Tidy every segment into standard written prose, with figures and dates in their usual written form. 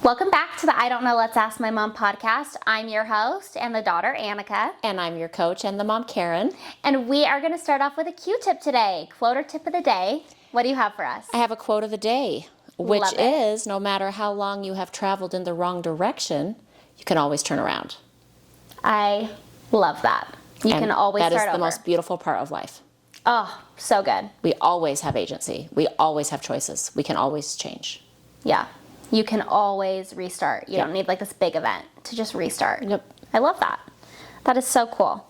Welcome back to the I Don't Know, Let's Ask My Mom podcast. I'm your host and the daughter, Annika. And I'm your coach and the mom, Karen. And we are going to start off with a Q-tip today. Quote or tip of the day. What do you have for us? I have a quote of the day, which is, no matter how long you have traveled in the wrong direction, you can always turn around. I love that. You can always start over. That is the most beautiful part of life. Oh, so good. We always have agency. We always have choices. We can always change. Yeah. You can always restart. You don't need like this big event to just restart. Yep. I love that. That is so cool.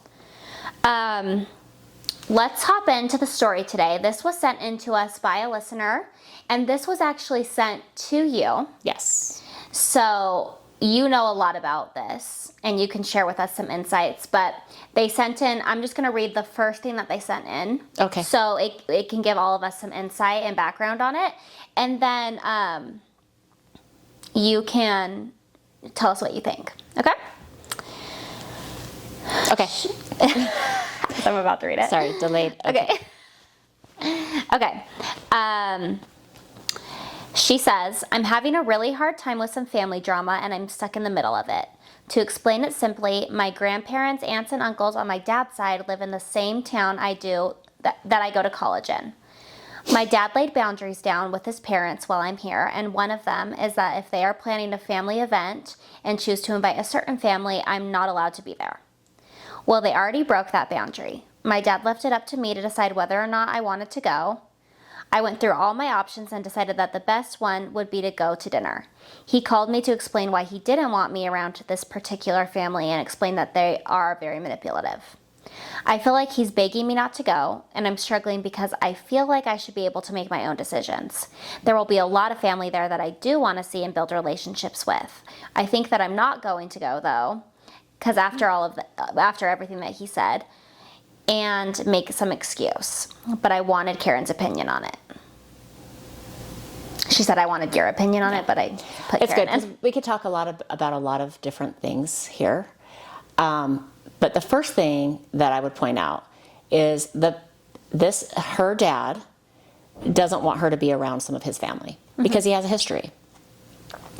Let's hop into the story today. This was sent in to us by a listener, and this was actually sent to you. Yes. So you know a lot about this, and you can share with us some insights, but they sent in, I'm just going to read the first thing that they sent in. Okay. So it can give all of us some insight and background on it. And then you can tell us what you think. Okay? Okay. I'm about to read it. Sorry, delayed. Okay. She says, I'm having a really hard time with some family drama and I'm stuck in the middle of it. To explain it simply, my grandparents, aunts, and uncles on my dad's side live in the same town I do that I go to college in. My dad laid boundaries down with his parents while I'm here, and one of them is that if they are planning a family event and choose to invite a certain family, I'm not allowed to be there. Well, they already broke that boundary. My dad left it up to me to decide whether or not I wanted to go. I went through all my options and decided that the best one would be to go to dinner. He called me to explain why he didn't want me around this particular family and explained that they are very manipulative. I feel like he's begging me not to go, and I'm struggling because I feel like I should be able to make my own decisions. There will be a lot of family there that I do want to see and build relationships with. I think that I'm not going to go, though, because after everything that he said, and make some excuse. But I wanted Karen's opinion on it. She said I wanted your opinion on it, but I put It's Karen good, because in. we could talk about a lot of different things here. But the first thing that I would point out is her dad doesn't want her to be around some of his family because he has a history.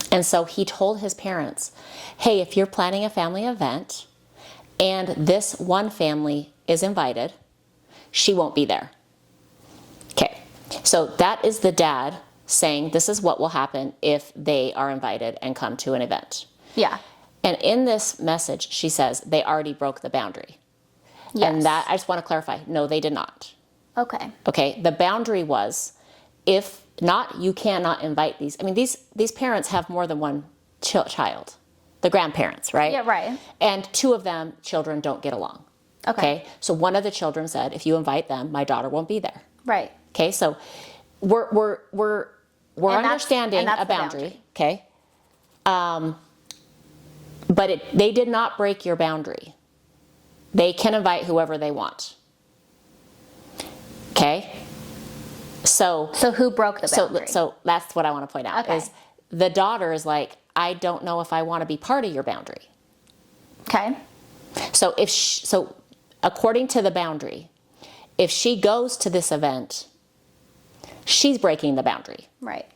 And so he told his parents, hey, if you're planning a family event and this one family is invited, she won't be there. Okay, so that is the dad saying this is what will happen if they are invited and come to an event. Yeah. And in this message, she says they already broke the boundary. Yes. And that, I just want to clarify, no, they did not. Okay. Okay, the boundary was, if not, you cannot invite these. I mean, these parents have more than one child. The grandparents, right? Yeah, right. And two of them, children don't get along. Okay. So one of the children said, if you invite them, my daughter won't be there. Right. Okay, so we're understanding a boundary. Okay. But they did not break your boundary. They can invite whoever they want. Okay? So who broke the boundary? So that's what I want to point out. Okay. Is the daughter is like, I don't know if I want to be part of your boundary. Okay. So so according to the boundary, if she goes to this event, she's breaking the boundary. Right.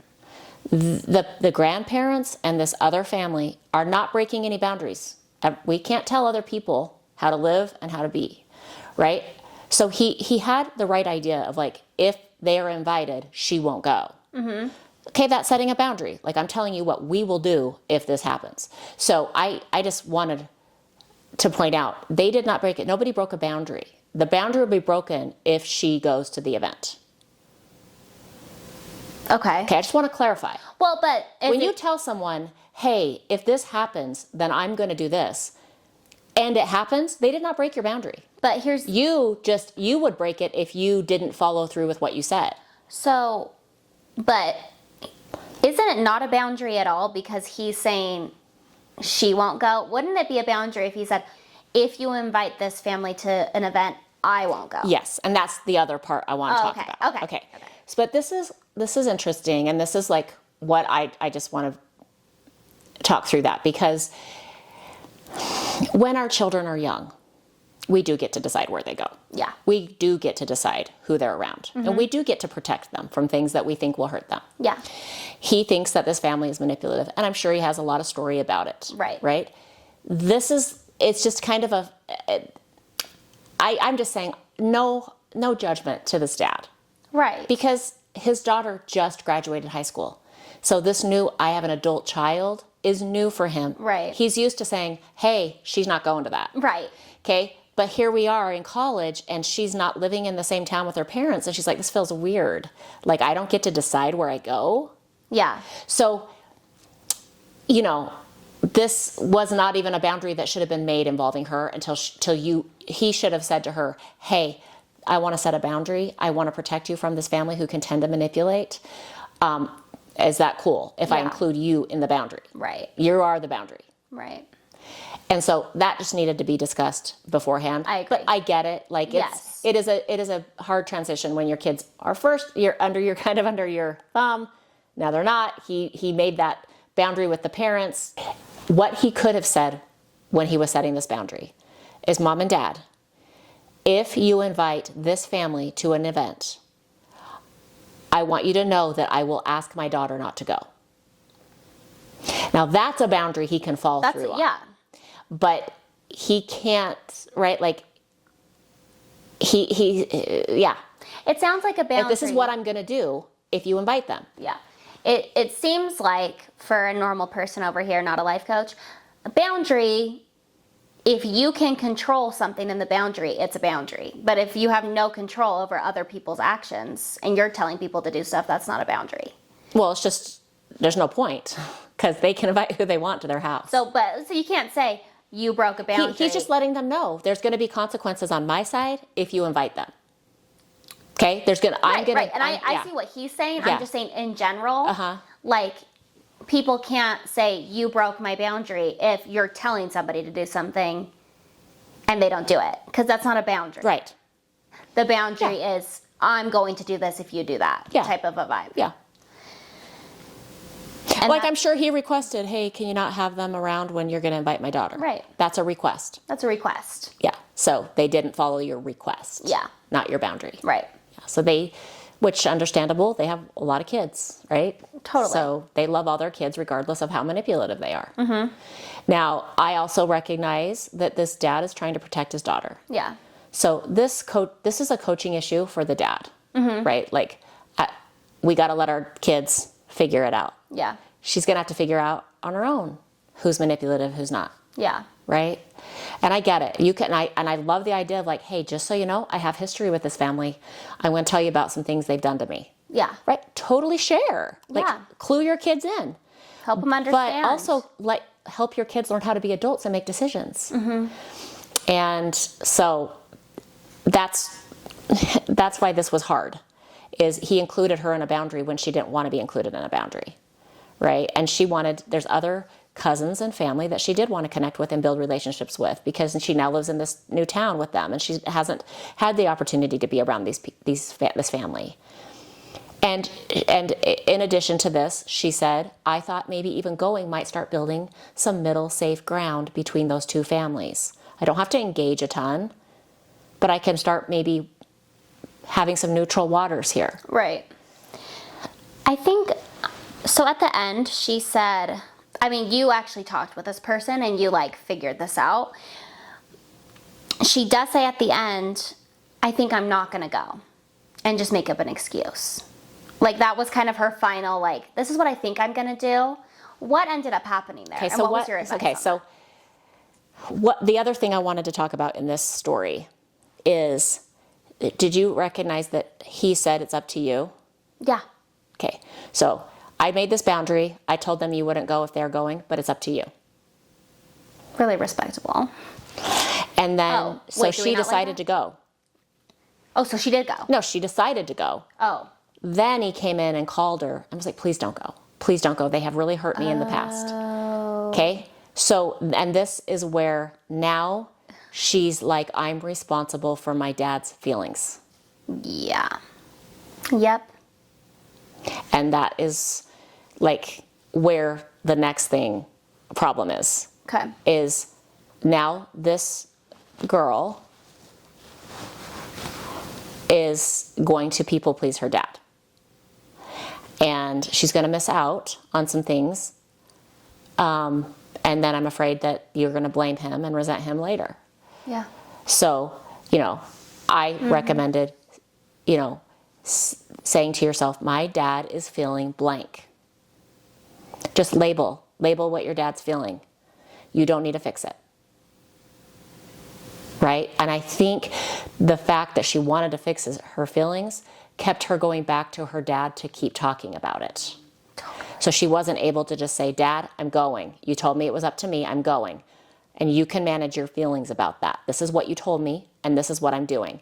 The grandparents and this other family are not breaking any boundaries. We can't tell other people how to live and how to be, right? So he had the right idea of like, if they are invited, she won't go. Mm-hmm. Okay, that's setting a boundary. Like, I'm telling you what we will do if this happens. So I just wanted to point out, they did not break it. Nobody broke a boundary. The boundary will be broken if she goes to the event. Okay. Okay, I just want to clarify. Well, but when you tell someone, hey, if this happens, then I'm going to do this, and it happens, they did not break your boundary. But here's... You would break it if you didn't follow through with what you said. So, but isn't it not a boundary at all because he's saying she won't go? Wouldn't it be a boundary if he said, if you invite this family to an event, I won't go? Yes, and that's the other part I want to talk about. Okay. So, but this is interesting, and this is like what I just want to talk through that, because when our children are young, we do get to decide where they go. Yeah. We do get to decide who they're around. And we do get to protect them from things that we think will hurt them. Yeah. He thinks that this family is manipulative, and I'm sure he has a lot of story about it. Right. Right? It's just kind of I'm just saying, no judgment to this dad. Right. Because his daughter just graduated high school. So this new, I have an adult child, is new for him. Right. He's used to saying, hey, she's not going to that. Right. Okay? But here we are in college, and she's not living in the same town with her parents, and she's like, this feels weird. Like, I don't get to decide where I go. Yeah. So, this was not even a boundary that should have been made involving her until he should have said to her, hey, I want to set a boundary. I want to protect you from this family who can tend to manipulate. Is that cool if I include you in the boundary? Right. You are the boundary. Right. And so that just needed to be discussed beforehand. I agree. But I get it. Like, Yes. it is a hard transition when your kids are first, you're under your thumb. Now they're not. He made that boundary with the parents. What he could have said when he was setting this boundary is, Mom and Dad, if you invite this family to an event, I want you to know that I will ask my daughter not to go. Now that's a boundary he can fall through on. Yeah. But he can't, right? Like, yeah. It sounds like a boundary. If this is what I'm going to do if you invite them. Yeah. It seems like, for a normal person over here, not a life coach, a boundary, if you can control something in the boundary, it's a boundary. But if you have no control over other people's actions and you're telling people to do stuff, that's not a boundary. Well, it's just, there's no point because they can invite who they want to their house. So you can't say you broke a boundary. He's just letting them know there's going to be consequences on my side if you invite them. Okay, Right. And I see what he's saying. Yeah. I'm just saying in general, like, people can't say you broke my boundary if you're telling somebody to do something and they don't do it, because that's not a boundary. Right. The boundary is, I'm going to do this if you do that, type of a vibe. Yeah. And like, I'm sure he requested, hey, can you not have them around when you're going to invite my daughter? Right. That's a request. That's a request. Yeah. So they didn't follow your request. Yeah. Not your boundary. Right. Yeah. So which understandable, they have a lot of kids, right? Totally. So they love all their kids regardless of how manipulative they are. Mm-hmm. Now, I also recognize that this dad is trying to protect his daughter. Yeah. So this is a coaching issue for the dad, right? Like, we got to let our kids figure it out. Yeah. She's going to have to figure out on her own who's manipulative, who's not. Yeah. Right? And I get it. I love the idea of, like, hey, just so you know, I have history with this family. I'm going to tell you about some things they've done to me. Yeah. Right? Totally share. Like, clue your kids in. Help them understand. But also, help your kids learn how to be adults and make decisions. Mm-hmm. And so that's why this was hard, is he included her in a boundary when she didn't want to be included in a boundary. Right? And there's other cousins and family that she did want to connect with and build relationships with, because she now lives in this new town with them, and she hasn't had the opportunity to be around this family. And in addition to this, she said, I thought maybe even going might start building some middle safe ground between those two families. I don't have to engage a ton, but I can start maybe having some neutral waters here. Right. I think, so at the end, she said, I mean, you actually talked with this person and you, like, figured this out. She does say at the end, I think I'm not going to go, and just make up an excuse. Like, that was kind of her final, like, this is what I think I'm going to do. What ended up happening there? Okay, and so what was your advice? Okay, so what the other thing I wanted to talk about in this story is, did you recognize that he said it's up to you? Yeah. Okay, so I made this boundary. I told them you wouldn't go if they're going, but it's up to you. Really respectable. And then, she decided to go. Oh, so she did go? No, she decided to go. Oh. Then he came in and called her and was like, please don't go. Please don't go. They have really hurt me in the past. Okay? So, and this is where now she's like, I'm responsible for my dad's feelings. Yeah. Yep. And that is, like, where the next problem is. Okay. Is now this girl is going to people please her dad. And she's going to miss out on some things. And then I'm afraid that you're going to blame him and resent him later. Yeah. So, I recommended, saying to yourself, my dad is feeling blank. Just label what your dad's feeling. You don't need to fix it. Right? And I think the fact that she wanted to fix her feelings kept her going back to her dad to keep talking about it. So she wasn't able to just say, Dad, I'm going. You told me it was up to me. I'm going. And you can manage your feelings about that. This is what you told me, and this is what I'm doing.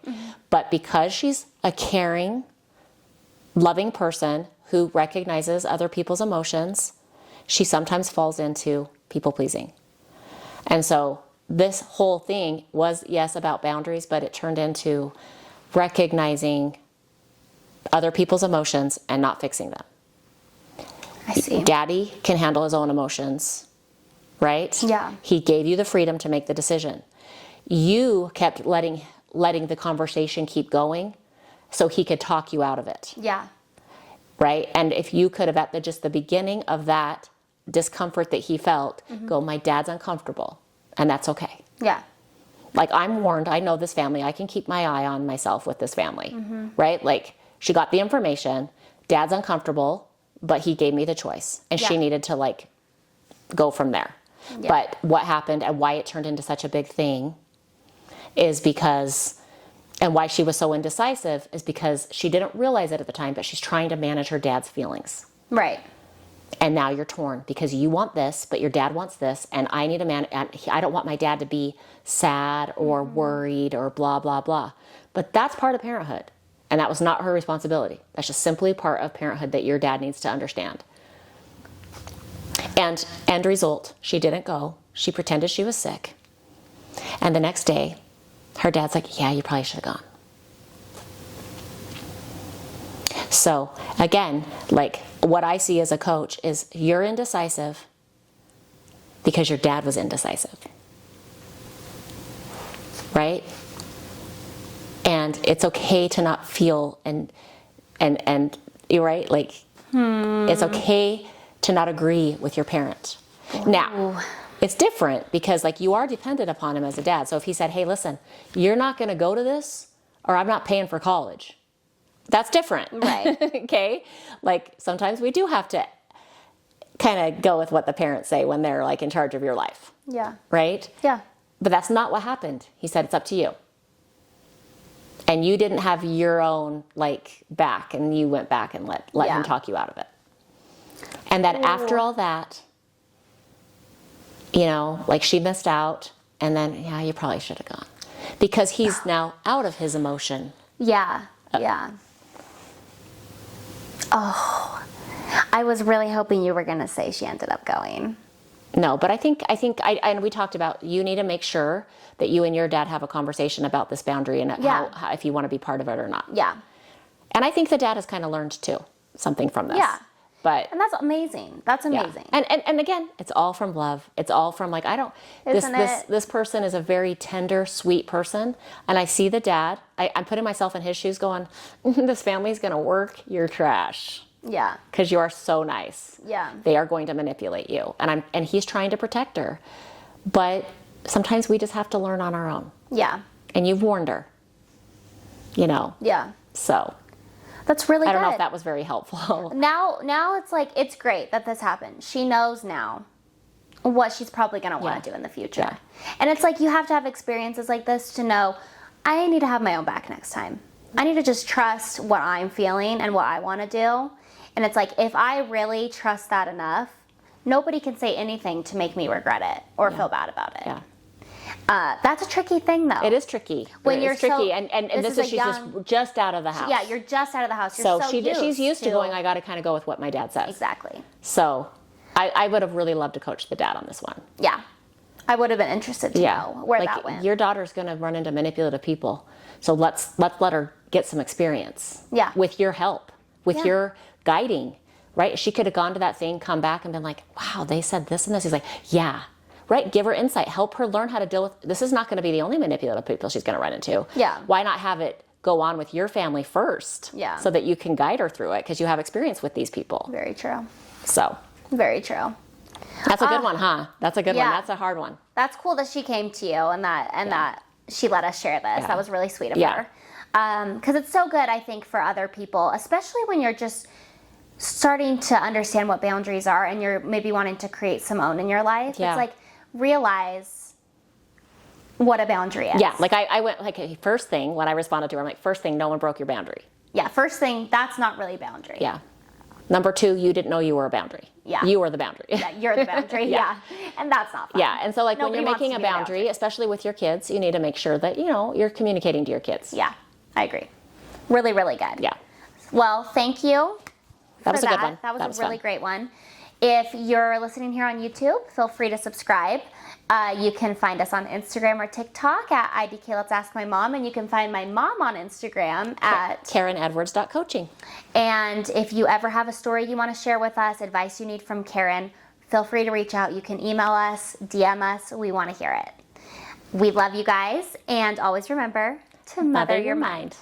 But because she's a caring, loving person who recognizes other people's emotions, she sometimes falls into people pleasing. And so this whole thing was, yes, about boundaries, but it turned into recognizing other people's emotions and not fixing them. I see. Daddy can handle his own emotions, right? Yeah. He gave you the freedom to make the decision. You kept letting the conversation keep going so he could talk you out of it. Yeah. Right? And if you could have, at just the beginning of that discomfort that he felt, go, my dad's uncomfortable, and that's okay. Yeah. Like, I'm warned, I know this family, I can keep my eye on myself with this family, right? Like, she got the information, dad's uncomfortable, but he gave me the choice, and she needed to, go from there. Yeah. But what happened and why it turned into such a big thing is because, and why she was so indecisive is because she didn't realize it at the time, but she's trying to manage her dad's feelings. Right. And now you're torn because you want this, but your dad wants this, and I need I don't want my dad to be sad or worried or blah, blah, blah. But that's part of parenthood, and that was not her responsibility. That's just simply part of parenthood that your dad needs to understand. And end result, she didn't go. She pretended she was sick. And the next day, her dad's like, yeah, you probably should have gone. So again, what I see as a coach is you're indecisive because your dad was indecisive. Right? And it's okay to not feel and you're right, it's okay to not agree with your parent. Ooh. Now, it's different because you are dependent upon him as a dad. So if he said, hey, listen, you're not going to go to this or I'm not paying for college. That's different. Right. Okay? Sometimes we do have to kind of go with what the parents say when they're in charge of your life. Yeah. Right? Yeah. But that's not what happened. He said, it's up to you. And you didn't have your own back, and you went back and let him talk you out of it. And then after all that, she missed out, and then, yeah, you probably should have gone. Because he's now out of his emotion. Yeah. Yeah. Oh, I was really hoping you were going to say she ended up going. No, but I think and we talked about, you need to make sure that you and your dad have a conversation about this boundary and how, if you want to be part of it or not. Yeah. And I think the dad has kind of learned too, something from this. Yeah. And that's amazing. That's amazing. Yeah. And again, it's all from love. It's all from this person is a very tender, sweet person. And I see the dad, I'm putting myself in his shoes going, this family's going to work your trash. Yeah. Because you are so nice. Yeah. They are going to manipulate you. And he's trying to protect her. But sometimes we just have to learn on our own. Yeah. And you've warned her. Yeah. So. That's really good. I don't know if that was very helpful. Now it's it's great that this happened. She knows now what she's probably going to want to do in the future. Yeah. And it's you have to have experiences like this to know, I need to have my own back next time. I need to just trust what I'm feeling and what I want to do. And it's if I really trust that enough, nobody can say anything to make me regret it or feel bad about it. Yeah. That's a tricky thing, though. It is tricky. When you're tricky, so, and this is she's just out of the house. Yeah, you're just out of the house. You're she's used to going, I got to kind of go with what my dad says. Exactly. So I would have really loved to coach the dad on this one. Yeah. I would have been interested to know where that went. Your daughter's going to run into manipulative people. So let's let her get some experience. Yeah. With your help, with your guiding, right? She could have gone to that thing, come back and been like, wow, they said this and this. He's like, yeah. Right? Give her insight. Help her learn how to deal with, this is not going to be the only manipulative people she's going to run into. Yeah. Why not have it go on with your family first. Yeah. So that you can guide her through it because you have experience with these people. Very true. So Very true. that's a good one, huh? That's a good one. yeah. That's a hard one. That's cool that she came to you and that she let us share this. Yeah. That was really sweet of Yeah. her. Because it's so good, I think, for other people, especially when you're just starting to understand what boundaries are and you're maybe wanting to create some own in your life. Yeah. It's like, realize what a boundary is. Yeah, like I went, like, first thing, when I responded to her, I'm like, first thing, no one broke your boundary. Yeah, first thing, that's not really boundary. Yeah. Number two, you didn't know you were a boundary. Yeah. You were the boundary. Yeah, you're the boundary. Yeah. And that's not fun. Yeah, and so like Nobody when you're wants making to a be a boundary, especially with your kids, you need to make sure that, you're communicating to your kids. Yeah, I agree. Really, really good. Yeah. Well, thank you. That was for a good one. That was That a was really fun. great one. If you're listening here on YouTube, feel free to subscribe. You can find us on Instagram or TikTok at IDK Let's Ask My Mom, and you can find my mom on Instagram at KarenEdwards.coaching. And if you ever have a story you want to share with us, advice you need from Karen, feel free to reach out. You can email us, DM us. We want to hear it. We love you guys, and always remember to mother your mind.